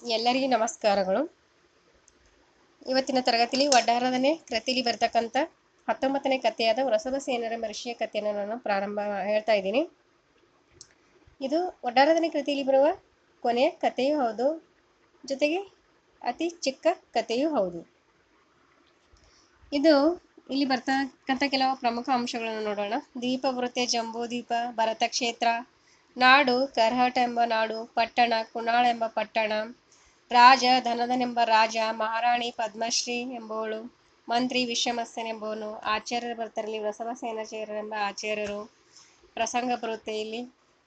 ಎಲ್ಲರಿಗೂ ನಮಸ್ಕಾರಗಳು. ಇವತ್ತಿನ ತರಗತಿಯಲ್ಲಿ ಒಡ್ಡಾರದನೆ ಕೃತಿಲಿ ಬರ್ತಕ್ಕಂಥ 19ನೇ ಕಥೆಯಾದ ವೃಷಭಸೇನರ ಋಷಿಯ ಕಥೆಯನ್ನು ನಾನು ಹೇಳ್ತಾ ಇದ್ದೀನಿ. ಇದು ಒಡ್ಡಾರದನೆ ಕೃತಿಯಲ್ಲಿ ಬರುವ ಕೊನೆಯ ಕಥೆಯೂ ಹೌದು, ಜೊತೆಗೆ ಅತಿ ಚಿಕ್ಕ ಕಥೆಯೂ ಹೌದು. ಇದು ಇಲ್ಲಿ ಬರ್ತಕ್ಕಂಥ ಕೆಲವು ಪ್ರಮುಖ ಅಂಶಗಳನ್ನು ನೋಡೋಣ. ದ್ವೀಪವೃತ್ತೆ, ಜಂಬೂದ್ವೀಪ, ಭರತ ಕ್ಷೇತ್ರ, ನಾಡು ಕರ್ಹಟ ಎಂಬ ನಾಡು, ಪಟ್ಟಣ ಕುಣಾಳ ಎಂಬ ಪಟ್ಟಣ, ರಾಜ ಧನಧನೆಂಬ ರಾಜ, ಮಹಾರಾಣಿ ಪದ್ಮಶ್ರೀ ಎಂಬುವಳು, ಮಂತ್ರಿ ವಿಶ್ವಮಸನೆಂಬುವನು, ಆಚಾರ್ಯರು ಬರ್ತಾರೆ ಇಲ್ಲಿ ವೃಷಭಸೇನಾಚಾರ್ಯರೆಂಬ ಆಚಾರ್ಯರು. ಪ್ರಸಂಗ ಬರುತ್ತೆ ಇಲ್ಲಿ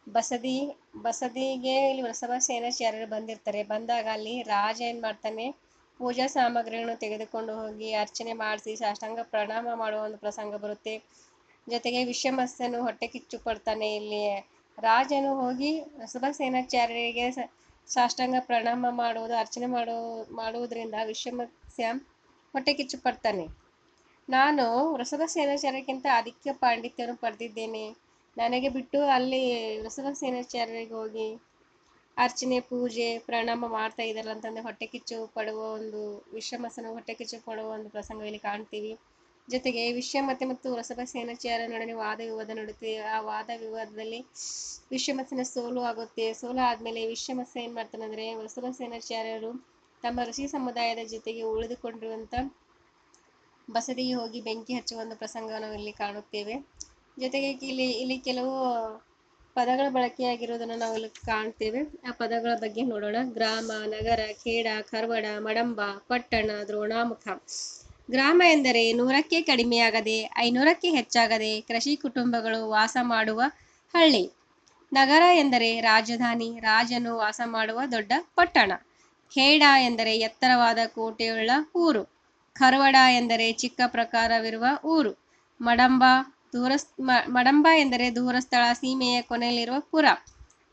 ಬಸದಿಗೆ ಇಲ್ಲಿ ವೃಷಭಸೇನಾಚಾರ್ಯರು ಬಂದಿರ್ತಾರೆ. ಬಂದಾಗ ಅಲ್ಲಿ ರಾಜ ಏನ್ ಮಾಡ್ತಾನೆ, ಪೂಜಾ ಸಾಮಗ್ರಿಗಳನ್ನು ತೆಗೆದುಕೊಂಡು ಹೋಗಿ ಅರ್ಚನೆ ಮಾಡಿಸಿ ಸಾಷ್ಟಾಂಗ ಪ್ರಣಾಮ ಮಾಡುವ ಒಂದು ಪ್ರಸಂಗ ಬರುತ್ತೆ. ಜೊತೆಗೆ ವಿಶ್ವಮಸನು ಹೊಟ್ಟೆ ಕಿಚ್ಚು ಪಡ್ತಾನೆ. ಇಲ್ಲಿ ರಾಜನು ಹೋಗಿ ವೃಷಭಸೇನಾಚಾರ್ಯರಿಗೆ ಸಾಷ್ಟಾಂಗ ಪ್ರಣಾಮ ಮಾಡುವುದು, ಅರ್ಚನೆ ಮಾಡುವುದರಿಂದ ವಿಶ್ವಮಸ್ಯ ಹೊಟ್ಟೆ ಕಿಚ್ಚು ಪಡ್ತಾನೆ. ನಾನು ವೃಷಭಸೇನಾಚಾರ್ಯಕ್ಕಿಂತ ಅಧಿಕ ಪಾಂಡಿತ್ಯವನ್ನು ಪಡೆದಿದ್ದೇನೆ, ನನಗೆ ಬಿಟ್ಟು ಅಲ್ಲಿ ವೃಷಭಸೇನಾಚಾರ್ಯರಿಗೆ ಹೋಗಿ ಅರ್ಚನೆ ಪೂಜೆ ಪ್ರಣಾಮ ಮಾಡ್ತಾ ಇದ್ದಾರಲ್ಲ ಅಂತಂದ್ರೆ ಹೊಟ್ಟೆ ಕಿಚ್ಚು ಪಡುವ ಒಂದು ವಿಶ್ವಮಸನ ಹೊಟ್ಟೆ ಕಿಚ್ಚು ಪಡುವ ಒಂದು ಪ್ರಸಂಗ ಇಲ್ಲಿ ಕಾಣ್ತೀವಿ. ಜೊತೆಗೆ ವಿಶ್ವಮತೆ ಮತ್ತು ವೃಷಭಸೇನಾಚಾರ್ಯ ನಡುವೆ ವಾದ ವಿವಾದ ನಡುತ್ತೆ. ಆ ವಾದ ವಿವಾದದಲ್ಲಿ ವಿಶ್ವಮಸನ ಸೋಲು ಆಗುತ್ತೆ. ಸೋಲು ಆದ್ಮೇಲೆ ವಿಶ್ವಮಸ ಏನ್ ಮಾಡ್ತಾನೆ ಅಂದ್ರೆ, ವೃಷಭಸೇನಾಚಾರ್ಯರು ತಮ್ಮ ಋಷಿ ಸಮುದಾಯದ ಜೊತೆಗೆ ಉಳಿದುಕೊಂಡಿರುವಂತ ಬಸದಿಗೆ ಹೋಗಿ ಬೆಂಕಿ ಹಚ್ಚುವ ಒಂದು ಪ್ರಸಂಗ ನಾವು ಇಲ್ಲಿ ಕಾಣುತ್ತೇವೆ. ಜೊತೆಗೆ ಇಲ್ಲಿ ಕೆಲವು ಪದಗಳ ಬಳಕೆಯಾಗಿರುವುದನ್ನು ನಾವು ಇಲ್ಲಿ ಕಾಣ್ತೇವೆ. ಆ ಪದಗಳ ಬಗ್ಗೆ ನೋಡೋಣ. ಗ್ರಾಮ, ನಗರ, ಖೇಡ, ಖರ್ವಡ, ಮಡಂಬ, ಪಟ್ಟಣ, ದ್ರೋಣಾಮುಖ. ಗ್ರಾಮ ಎಂದರೆ 100ಕ್ಕೆ ಕಡಿಮೆಯಾಗದೆ 500ಕ್ಕೆ ಹೆಚ್ಚಾಗದೆ ಕೃಷಿ ಕುಟುಂಬಗಳು ವಾಸ ಮಾಡುವ ಹಳ್ಳಿ. ನಗರ ಎಂದರೆ ರಾಜಧಾನಿ, ರಾಜನು ವಾಸ ಮಾಡುವ ದೊಡ್ಡ ಪಟ್ಟಣ. ಖೇಡ ಎಂದರೆ ಎತ್ತರವಾದ ಕೋಟೆಯುಳ್ಳ ಊರು. ಖರ್ವಡ ಎಂದರೆ ಚಿಕ್ಕ ಪ್ರಕಾರವಿರುವ ಊರು. ಮಡಂಬ ಎಂದರೆ ದೂರಸ್ಥಳ, ಸೀಮೆಯ ಕೊನೆಯಲ್ಲಿರುವ ಪುರ.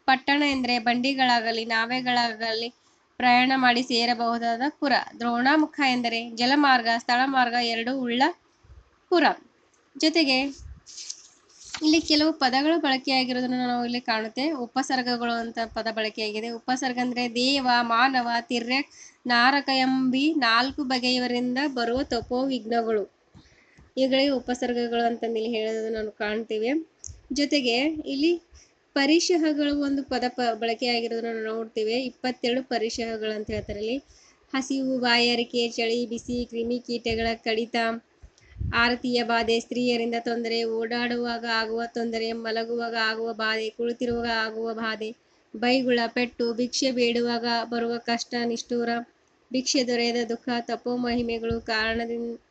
ಪಟ್ಟಣ ಎಂದರೆ ಬಂಡಿಗಳಾಗಲಿ ನಾವೆಗಳಾಗಲಿ ಪ್ರಯಾಣ ಮಾಡಿ ಸೇರಬಹುದಾದ ಪುರ. ದ್ರೋಣಾಮುಖ ಎಂದರೆ ಜಲಮಾರ್ಗ ಸ್ಥಳಮಾರ್ಗ ಎರಡೂ ಉಳ್ಳ ಪುರ. ಜೊತೆಗೆ ಇಲ್ಲಿ ಕೆಲವು ಪದಗಳು ಬಳಕೆಯಾಗಿರೋದನ್ನು ನಾವು ಇಲ್ಲಿ ಕಾಣುತ್ತೆ. ಉಪಸರ್ಗಗಳು ಅಂತ ಪದ ಬಳಕೆಯಾಗಿದೆ. ಉಪಸರ್ಗ ಅಂದ್ರೆ ದೇವ, ಮಾನವ, ತಿರ್ಯಕ್, ನಾರಕ ಎಂಬಿ 4 ಬಗೆಯವರಿಂದ ಬರುವ ತಪೋವಿಘ್ನಗಳು. ಇವುಗಳಿಗೆ ಉಪಸರ್ಗಗಳು ಅಂತಂದು ಇಲ್ಲಿ ಹೇಳೋದನ್ನು ನಾವು ಕಾಣ್ತೀವಿ. ಜೊತೆಗೆ ಇಲ್ಲಿ ಪರಿಶಹಗಳು ಒಂದು ಪದ ಬಳಕೆಯಾಗಿರೋದನ್ನು ನಾವು ನೋಡ್ತೀವಿ. 22 ಪರಿಶಹಗಳು ಅಂತ ಹೇಳ್ತಾರೆ. ಇಲ್ಲಿ ಹಸಿವು, ಬಾಯಾರಿಕೆ, ಚಳಿ, ಬಿಸಿ, ಕ್ರಿಮಿ ಕೀಟಗಳ ಕಡಿತ, ಆರತಿಯ ಬಾಧೆ, ಸ್ತ್ರೀಯರಿಂದ ತೊಂದರೆ, ಓಡಾಡುವಾಗ ಆಗುವ ತೊಂದರೆ, ಮಲಗುವಾಗ ಆಗುವ ಬಾಧೆ, ಕುಳಿತಿರುವಾಗ ಆಗುವ ಬಾಧೆ, ಬೈಗುಳ, ಪೆಟ್ಟು, ಭಿಕ್ಷೆ ಬೇಡುವಾಗ ಬರುವ ಕಷ್ಟ, ನಿಷ್ಠೂರ, ಭಿಕ್ಷೆ ದೊರೆಯದ ದುಃಖ, ತಪೋಮಹಿಮೆಗಳು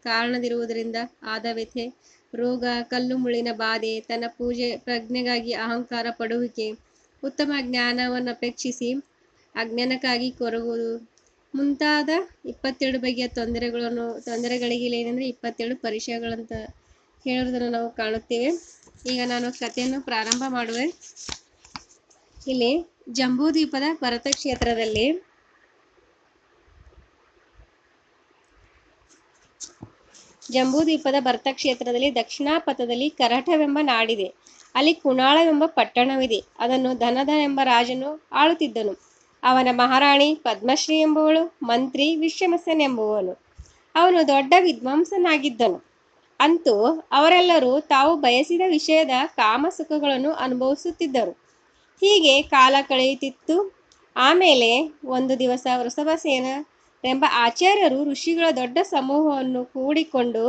ಕಾರಣದಿರುವುದರಿಂದ ಆದ ವ್ಯಥೆ, ರೋಗ, ಕಲ್ಲು ಮುಳ್ಳಿನ ಬಾಧೆ, ತನ್ನ ಪೂಜೆ ಪ್ರಜ್ಞೆಗಾಗಿ ಅಹಂಕಾರ ಪಡುವಿಕೆ, ಉತ್ತಮ ಜ್ಞಾನವನ್ನು ಅಪೇಕ್ಷಿಸಿ ಅಜ್ಞಾನಕ್ಕಾಗಿ ಕೊರಗುವುದು ಮುಂತಾದ 22 ಬಗೆಯ ತೊಂದರೆಗಳಿಗೆ ಏನಂದ್ರೆ 22 ಪರಿಶಯಗಳಂತ ಹೇಳೋದನ್ನು ನಾವು ಕಾಣುತ್ತೇವೆ. ಈಗ ನಾನು ಕಥೆಯನ್ನು ಪ್ರಾರಂಭ ಮಾಡುವೆ. ಇಲ್ಲಿ ಜಂಬೂದ್ವೀಪದ ಭರತ ಕ್ಷೇತ್ರದಲ್ಲಿ ದಕ್ಷಿಣಾಪಥದಲ್ಲಿ ಕರಠವೆಂಬ ನಾಡಿದೆ. ಅಲ್ಲಿ ಕುಣಾಳವೆಂಬ ಪಟ್ಟಣವಿದೆ. ಅದನ್ನು ಧನಧನೆಂಬ ರಾಜನು ಆಳುತ್ತಿದ್ದನು. ಅವನ ಮಹಾರಾಣಿ ಪದ್ಮಶ್ರೀ ಎಂಬುವಳು, ಮಂತ್ರಿ ವಿಶ್ವಮಸನೆಂಬುವನು. ಅವನು ದೊಡ್ಡ ವಿದ್ವಾಂಸನಾಗಿದ್ದನು. ಅಂತೂ ಅವರೆಲ್ಲರೂ ತಾವು ಬಯಸಿದ ವಿಷಯದ ಕಾಮ ಸುಖಗಳನ್ನು ಅನುಭವಿಸುತ್ತಿದ್ದರು. ಹೀಗೆ ಕಾಲ ಕಳೆಯುತ್ತಿತ್ತು. ಆಮೇಲೆ ಒಂದು ದಿವಸ ವೃಷಭಸೇನರೆಂಬ ಆಚಾರ್ಯರು ಋಷಿಗಳ ದೊಡ್ಡ ಸಮೂಹವನ್ನು ಕೂಡಿಕೊಂಡು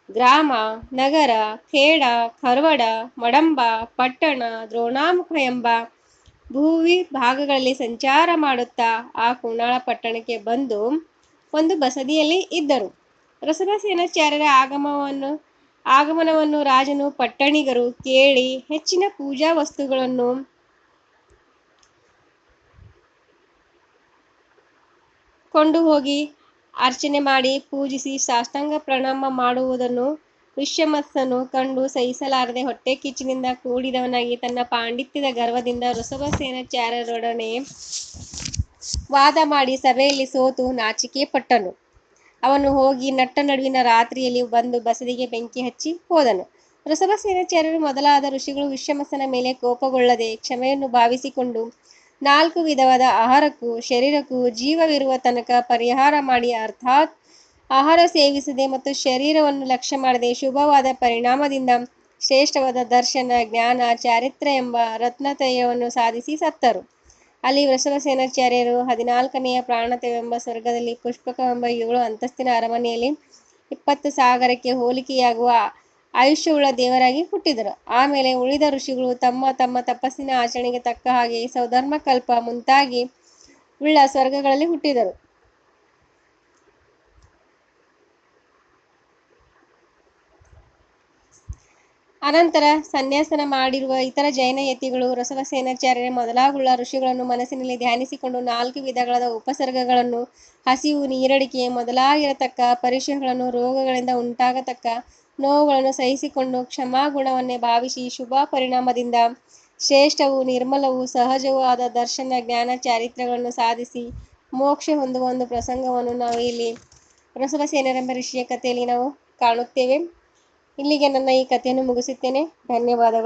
ಗ್ರಾಮ, ನಗರ, ಖೇಡ, ಖರ್ವಡ, ಮಡಂಬ, ಪಟ್ಟಣ, ದ್ರೋಣಾಮುಖ ಎಂಬ ಭೂವಿ ಭಾಗಗಳಲ್ಲಿ ಸಂಚಾರ ಮಾಡುತ್ತಾ ಆ ಕುಣಾಳ ಪಟ್ಟಣಕ್ಕೆ ಬಂದು ಒಂದು ಬಸದಿಯಲ್ಲಿ ಇದ್ದರು. ವೃಷಭಸೇನಾಚಾರ್ಯರ ಆಗಮನವನ್ನು ರಾಜನು ಪಟ್ಟಣಿಗರು ಕೇಳಿ ಹೆಚ್ಚಿನ ಪೂಜಾ ವಸ್ತುಗಳನ್ನು ಕೊಂಡು ಹೋಗಿ ಅರ್ಚನೆ ಮಾಡಿ ಪೂಜಿಸಿ ಸಾಷ್ಟಾಂಗ ಪ್ರಣಾಮ ಮಾಡುವುದನ್ನು ವಿಶ್ವಮಸನು ಕಂಡು ಸಹಿಸಲಾರದೆ ಹೊಟ್ಟೆ ಕಿಚ್ಚಿನಿಂದ ಕೂಡಿದವನಾಗಿ ತನ್ನ ಪಾಂಡಿತ್ಯದ ಗರ್ವದಿಂದ ವೃಷಭಸೇನಾಚಾರ್ಯರೊಡನೆ ವಾದ ಮಾಡಿ ಸಭೆಯಲ್ಲಿ ಸೋತು ನಾಚಿಕೆ ಪಟ್ಟನು. ಅವನು ಹೋಗಿ ನಟ್ಟ ನಡುವಿನ ರಾತ್ರಿಯಲ್ಲಿ ಬಂದು ಬಸದಿಗೆ ಬೆಂಕಿ ಹಚ್ಚಿ ಹೋದನು. ವೃಷಭಸೇನಾಚಾರ್ಯರು ಮೊದಲಾದ ಋಷಿಗಳು ವಿಶ್ವಮಸನ ಮೇಲೆ ಕೋಪಗೊಳ್ಳದೆ ಕ್ಷಮೆಯನ್ನು ಭಾವಿಸಿಕೊಂಡು 4 ವಿಧವಾದ ಆಹಾರಕ್ಕೂ ಶರೀರಕ್ಕೂ ಜೀವವಿರುವ ತನಕ ಪರಿಹಾರ ಮಾಡಿ, ಅರ್ಥಾತ್ ಆಹಾರ ಸೇವಿಸದೆ ಮತ್ತು ಶರೀರವನ್ನು ಲಕ್ಷ್ಯ ಮಾಡದೆ ಶುಭವಾದ ಪರಿಣಾಮದಿಂದ ಶ್ರೇಷ್ಠವಾದ ದರ್ಶನ, ಜ್ಞಾನ, ಚಾರಿತ್ರ್ಯ ಎಂಬ ರತ್ನತ್ರಯವನ್ನು ಸಾಧಿಸಿ ಸತ್ತರು. ಅಲ್ಲಿ ವೃಷಭಸೇನಾಚಾರ್ಯರು 14ನೆಯ ಪ್ರಾಣತ್ವವೆಂಬ ಸ್ವರ್ಗದಲ್ಲಿ ಪುಷ್ಪಕವೆಂಬ 7 ಅಂತಸ್ತಿನ ಅರಮನೆಯಲ್ಲಿ 20 ಸಾಗರಕ್ಕೆ ಹೋಲಿಕೆಯಾಗುವ ಆಯುಷ್ಯವುಳ್ಳ ದೇವರಾಗಿ ಹುಟ್ಟಿದರು. ಆಮೇಲೆ ಉಳಿದ ಋಷಿಗಳು ತಮ್ಮ ತಮ್ಮ ತಪಸ್ಸಿನ ಆಚರಣೆಗೆ ತಕ್ಕ ಹಾಗೆ ಸೌಧರ್ಮಕಲ್ಪ ಮುಂತಾಗಿ ಉಳ್ಳ ಸ್ವರ್ಗಗಳಲ್ಲಿ ಹುಟ್ಟಿದರು. ಅನಂತರ ಸನ್ಯಾಸನ ಮಾಡಿರುವ ಇತರ ಜೈನ ಯತಿಗಳು ವೃಷಭಸೇನಾಚಾರ್ಯರ ಮೊದಲಾಗುಳ್ಳ ಋಷಿಗಳನ್ನು ಮನಸ್ಸಿನಲ್ಲಿ ಧ್ಯಾನಿಸಿಕೊಂಡು 4 ವಿಧಗಳಾದ ಉಪಸರ್ಗಗಳನ್ನು, ಹಸಿವು, ನೀರಡಿಕೆ ಮೊದಲಾಗಿರತಕ್ಕ ಪರಿಶ್ರಮಗಳನ್ನು, ರೋಗಗಳಿಂದ ಉಂಟಾಗತಕ್ಕ ನೋವುಗಳನ್ನು ಸಹಿಸಿಕೊಂಡು ಕ್ಷಮಾಗುಣವನ್ನೇ ಭಾವಿಸಿ ಶುಭ ಪರಿಣಾಮದಿಂದ ಶ್ರೇಷ್ಠವೂ ನಿರ್ಮಲವೂ ಸಹಜವೂ ಆದ ದರ್ಶನ, ಜ್ಞಾನ, ಚಾರಿತ್ರ್ಯಗಳನ್ನು ಸಾಧಿಸಿ ಮೋಕ್ಷ ಹೊಂದುವ ಒಂದು ಪ್ರಸಂಗವನ್ನು ನಾವು ಇಲ್ಲಿ ವೃಷಭಸೇನರೆಂಬ ಋಷಿಯ ಕಥೆಯಲ್ಲಿ ನಾವು ಕಾಣುತ್ತೇವೆ. ಇಲ್ಲಿಗೆ ನನ್ನ ಈ ಕಥೆಯನ್ನು ಮುಗಿಸುತ್ತೇನೆ. ಧನ್ಯವಾದಗಳು.